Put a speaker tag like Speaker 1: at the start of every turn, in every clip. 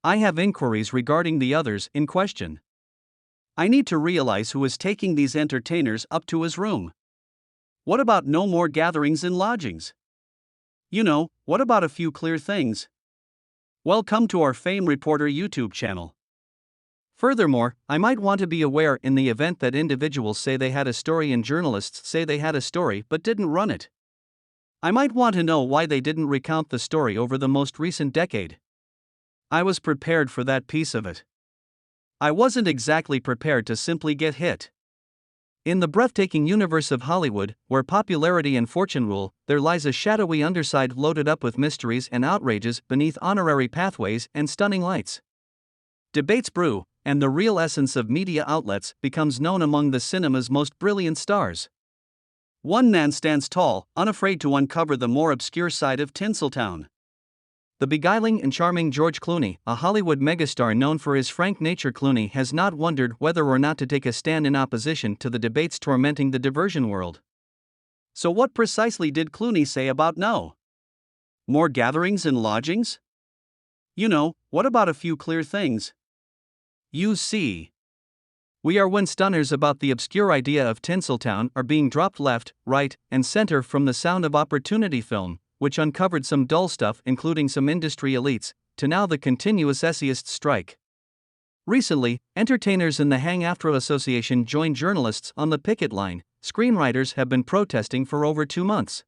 Speaker 1: I have inquiries regarding the others in question. I need to realize who is taking these entertainers up to his room. What about no more gatherings in lodgings? What about a few clear things? Welcome to our Fame Reporter YouTube channel. Furthermore, I might want to be aware in the event that individuals say they had a story and journalists say they had a story but didn't run it. I might want to know why they didn't recount the story over the most recent decade. I was prepared for that piece of it. I wasn't exactly prepared to simply get hit. In the breathtaking universe of Hollywood, where popularity and fortune rule, there lies a shadowy underside loaded up with mysteries and outrages beneath honorary pathways and stunning lights. Debates brew, and the real essence of media outlets becomes known among the cinema's most brilliant stars. One man stands tall, unafraid to uncover the more obscure side of Tinseltown. The beguiling and charming George Clooney, a Hollywood megastar known for his frank nature. Clooney has not wondered whether or not to take a stand in opposition to the debates tormenting the diversion world. So what precisely did Clooney say about no more gatherings and lodgings? What about a few clear things? You see, we are when stunners about the obscure idea of Tinseltown are being dropped left, right, and center from the Sound of Opportunity film, which uncovered some dull stuff including some industry elites, to now the continuous essayist strike. Recently, entertainers in the Hang-AFTRA Association joined journalists on the picket line. Screenwriters have been protesting for over 2 months.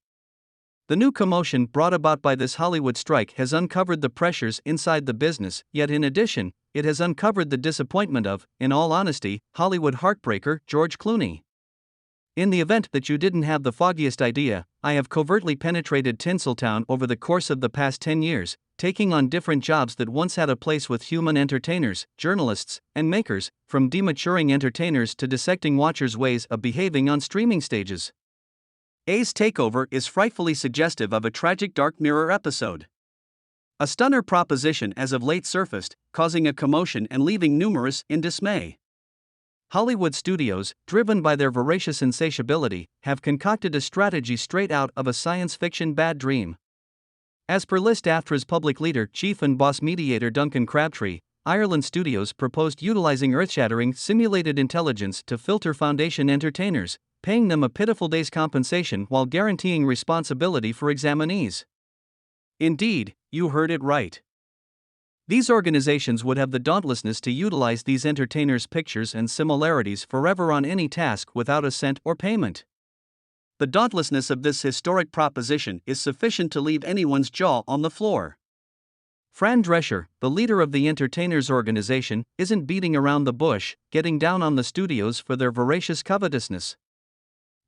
Speaker 1: The new commotion brought about by this Hollywood strike has uncovered the pressures inside the business, yet in addition, it has uncovered the disappointment of, in all honesty, Hollywood heartbreaker George Clooney. In the event that you didn't have the foggiest idea, I have covertly penetrated Tinseltown over the course of the past 10 years, taking on different jobs that once had a place with human entertainers, journalists, and makers, from dematuring entertainers to dissecting watchers' ways of behaving on streaming stages. A's takeover is frightfully suggestive of a tragic Dark Mirror episode. A stunner proposition as of late surfaced, causing a commotion and leaving numerous in dismay. Hollywood studios, driven by their voracious insatiability, have concocted a strategy straight out of a science fiction bad dream. As per SAG-AFTRA's public leader, chief and boss mediator Duncan Crabtree, Ireland Studios proposed utilizing earth-shattering simulated intelligence to filter foundation entertainers, paying them a pitiful day's compensation while guaranteeing responsibility for examinees. Indeed, you heard it right. These organizations would have the dauntlessness to utilize these entertainers' pictures and similarities forever on any task without a cent or payment. The dauntlessness of this historic proposition is sufficient to leave anyone's jaw on the floor. Fran Drescher, the leader of the entertainers' organization, isn't beating around the bush, getting down on the studios for their voracious covetousness.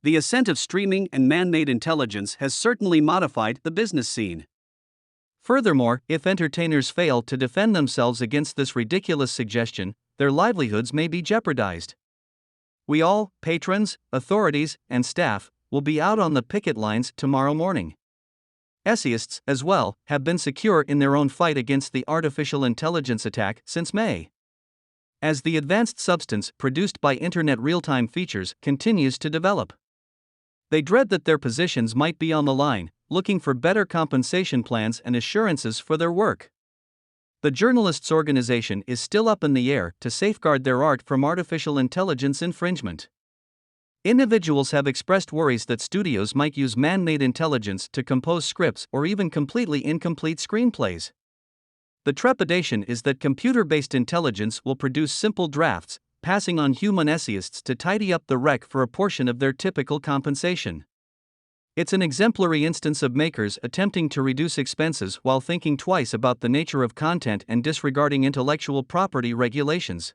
Speaker 1: The ascent of streaming and man-made intelligence has certainly modified the business scene. Furthermore, if entertainers fail to defend themselves against this ridiculous suggestion, their livelihoods may be jeopardized. We all, patrons, authorities, and staff, will be out on the picket lines tomorrow morning. Essayists, as well, have been secure in their own fight against the artificial intelligence attack since May. As the advanced substance produced by Internet real-time features continues to develop, they dread that their positions might be on the line, looking for better compensation plans and assurances for their work. The journalists' organization is still up in the air to safeguard their art from artificial intelligence infringement. Individuals have expressed worries that studios might use man-made intelligence to compose scripts or even completely incomplete screenplays. The trepidation is that computer-based intelligence will produce simple drafts, passing on human essayists to tidy up the wreck for a portion of their typical compensation. It's an exemplary instance of makers attempting to reduce expenses while thinking twice about the nature of content and disregarding intellectual property regulations.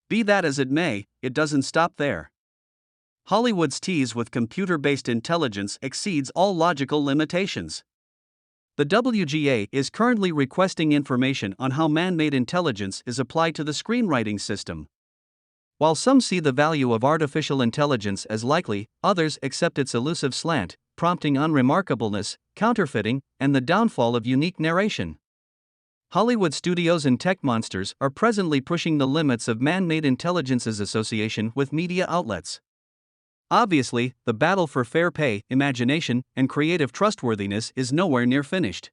Speaker 1: Be that as it may, it doesn't stop there. Hollywood's tease with computer-based intelligence exceeds all logical limitations. The WGA is currently requesting information on how man-made intelligence is applied to the screenwriting system. While some see the value of artificial intelligence as likely, others accept its elusive slant, prompting unremarkableness, counterfeiting, and the downfall of unique narration. Hollywood studios and tech monsters are presently pushing the limits of man-made intelligence's association with media outlets. Obviously, the battle for fair pay, imagination, and creative trustworthiness is nowhere near finished.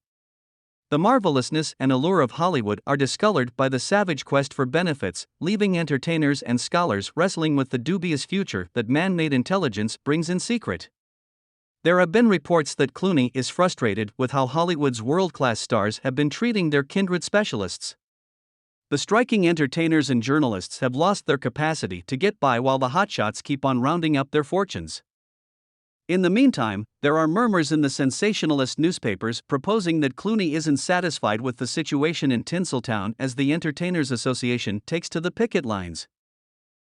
Speaker 1: The marvelousness and allure of Hollywood are discolored by the savage quest for benefits, leaving entertainers and scholars wrestling with the dubious future that man-made intelligence brings in secret. There have been reports that Clooney is frustrated with how Hollywood's world-class stars have been treating their kindred specialists. The striking entertainers and journalists have lost their capacity to get by while the hotshots keep on rounding up their fortunes. In the meantime, there are murmurs in the sensationalist newspapers proposing that Clooney isn't satisfied with the situation in Tinseltown as the Entertainers Association takes to the picket lines.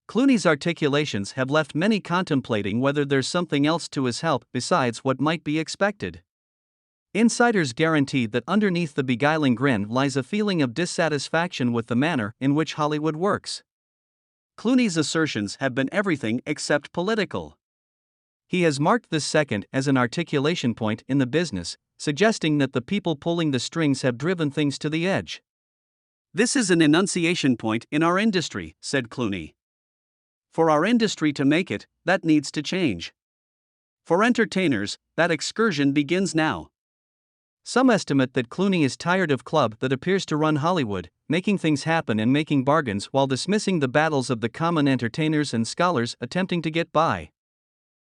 Speaker 1: Clooney's articulations have left many contemplating whether there's something else to his help besides what might be expected. Insiders guarantee that underneath the beguiling grin lies a feeling of dissatisfaction with the manner in which Hollywood works. Clooney's assertions have been everything except political. He has marked this second as an articulation point in the business, suggesting that the people pulling the strings have driven things to the edge. "This is an enunciation point in our industry," said Clooney. "For our industry to make it, that needs to change. For entertainers, that excursion begins now." Some estimate that Clooney is tired of club that appears to run Hollywood, making things happen and making bargains while dismissing the battles of the common entertainers and scholars attempting to get by.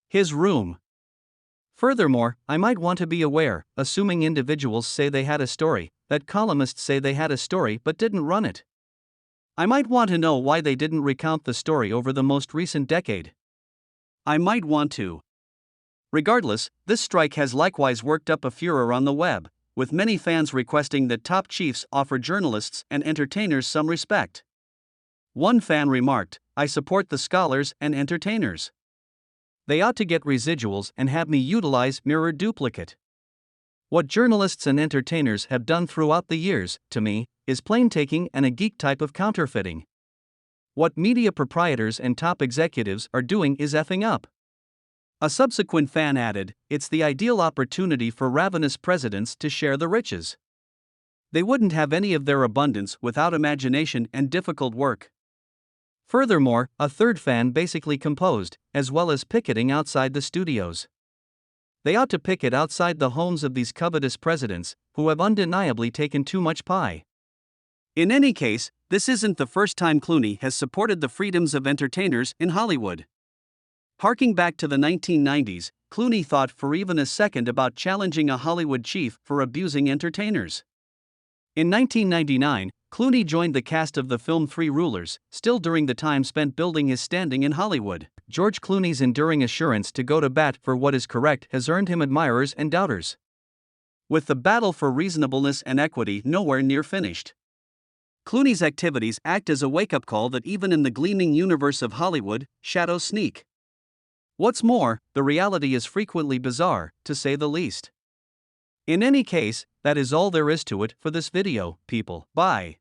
Speaker 1: His room. Furthermore, I might want to be aware, assuming individuals say they had a story, that columnists say they had a story but didn't run it. I might want to know why they didn't recount the story over the most recent decade. I might want to. Regardless, this strike has likewise worked up a furor on the web, with many fans requesting that top chiefs offer journalists and entertainers some respect. One fan remarked, "I support the scholars and entertainers. They ought to get residuals and have me utilize mirror duplicate." What journalists and entertainers have done throughout the years, to me, is plain-taking and a geek type of counterfeiting. What media proprietors and top executives are doing is effing up. A subsequent fan added, "It's the ideal opportunity for ravenous presidents to share the riches. They wouldn't have any of their abundance without imagination and difficult work." Furthermore, a third fan basically composed, as well as picketing outside the studios. They ought to picket outside the homes of these covetous presidents, who have undeniably taken too much pie. In any case, this isn't the first time Clooney has supported the freedoms of entertainers in Hollywood. Harking back to the 1990s, Clooney thought for even a second about challenging a Hollywood chief for abusing entertainers. In 1999, Clooney joined the cast of the film Three Rulers, still during the time spent building his standing in Hollywood. George Clooney's enduring assurance to go to bat for what is correct has earned him admirers and doubters. With the battle for reasonableness and equity nowhere near finished, Clooney's activities act as a wake-up call that even in the gleaming universe of Hollywood, shadows sneak. What's more, the reality is frequently bizarre, to say the least. In any case, that is all there is to it for this video, people. Bye.